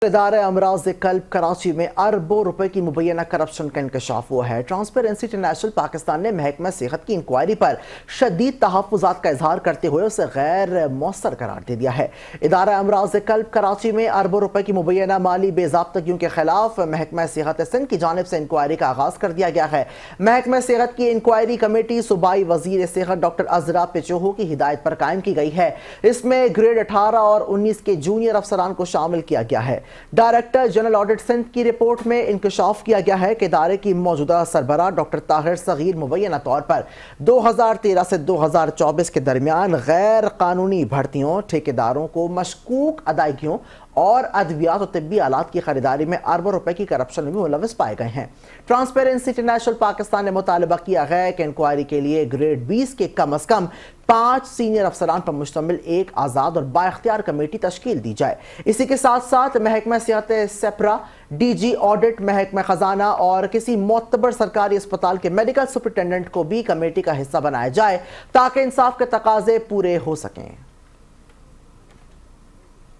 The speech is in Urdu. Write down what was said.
ادارہ امراض قلب کراچی میں اربوں روپے کی مبینہ کرپشن کا انکشاف ہوا ہے۔ ٹرانسپیرنسی انٹرنیشنل پاکستان نے محکمہ صحت کی انکوائری پر شدید تحفظات کا اظہار کرتے ہوئے اسے غیر مؤثر قرار دے دیا ہے۔ ادارہ امراض قلب کراچی میں اربوں روپے کی مبینہ مالی بے ضابطگیوں کے خلاف محکمہ صحت سندھ کی جانب سے انکوائری کا آغاز کر دیا گیا ہے۔ محکمہ صحت کی انکوائری کمیٹی صوبائی وزیر صحت ڈاکٹر عزرا پچوہو کی ہدایت پر قائم کی گئی ہے۔ اس میں گریڈ 18 اور 19 کے جونیئر افسران کو شامل کیا گیا ہے۔ ڈائریکٹر جنرل آڈٹ سندھ کی رپورٹ میں انکشاف کیا گیا ہے کہ ادارے کی موجودہ سربراہ ڈاکٹر طاہر صغیر مبینہ طور پر 2013 سے 2024 کے درمیان غیر قانونی بھرتیوں، ٹھیکیداروں کو مشکوک ادائیگیوں اور ادویات و طبی آلات کی خریداری میں اربوں روپے کی کرپشن میں ملوث پائے گئے ہیں۔ ٹرانسپیرنسی انٹرنیشنل پاکستان نے مطالبہ کیا ہے کہ انکوائری کے لیے گریڈ 20 کے کم از کم 5 سینئر افسران پر مشتمل ایک آزاد اور بااختیار کمیٹی تشکیل دی جائے۔ اسی کے ساتھ ساتھ محکمہ صحت سپرا، ڈی جی آڈٹ، محکمہ خزانہ اور کسی معتبر سرکاری اسپتال کے میڈیکل سپرنٹینڈنٹ کو بھی کمیٹی کا حصہ بنایا جائے تاکہ انصاف کے تقاضے پورے ہو سکیں۔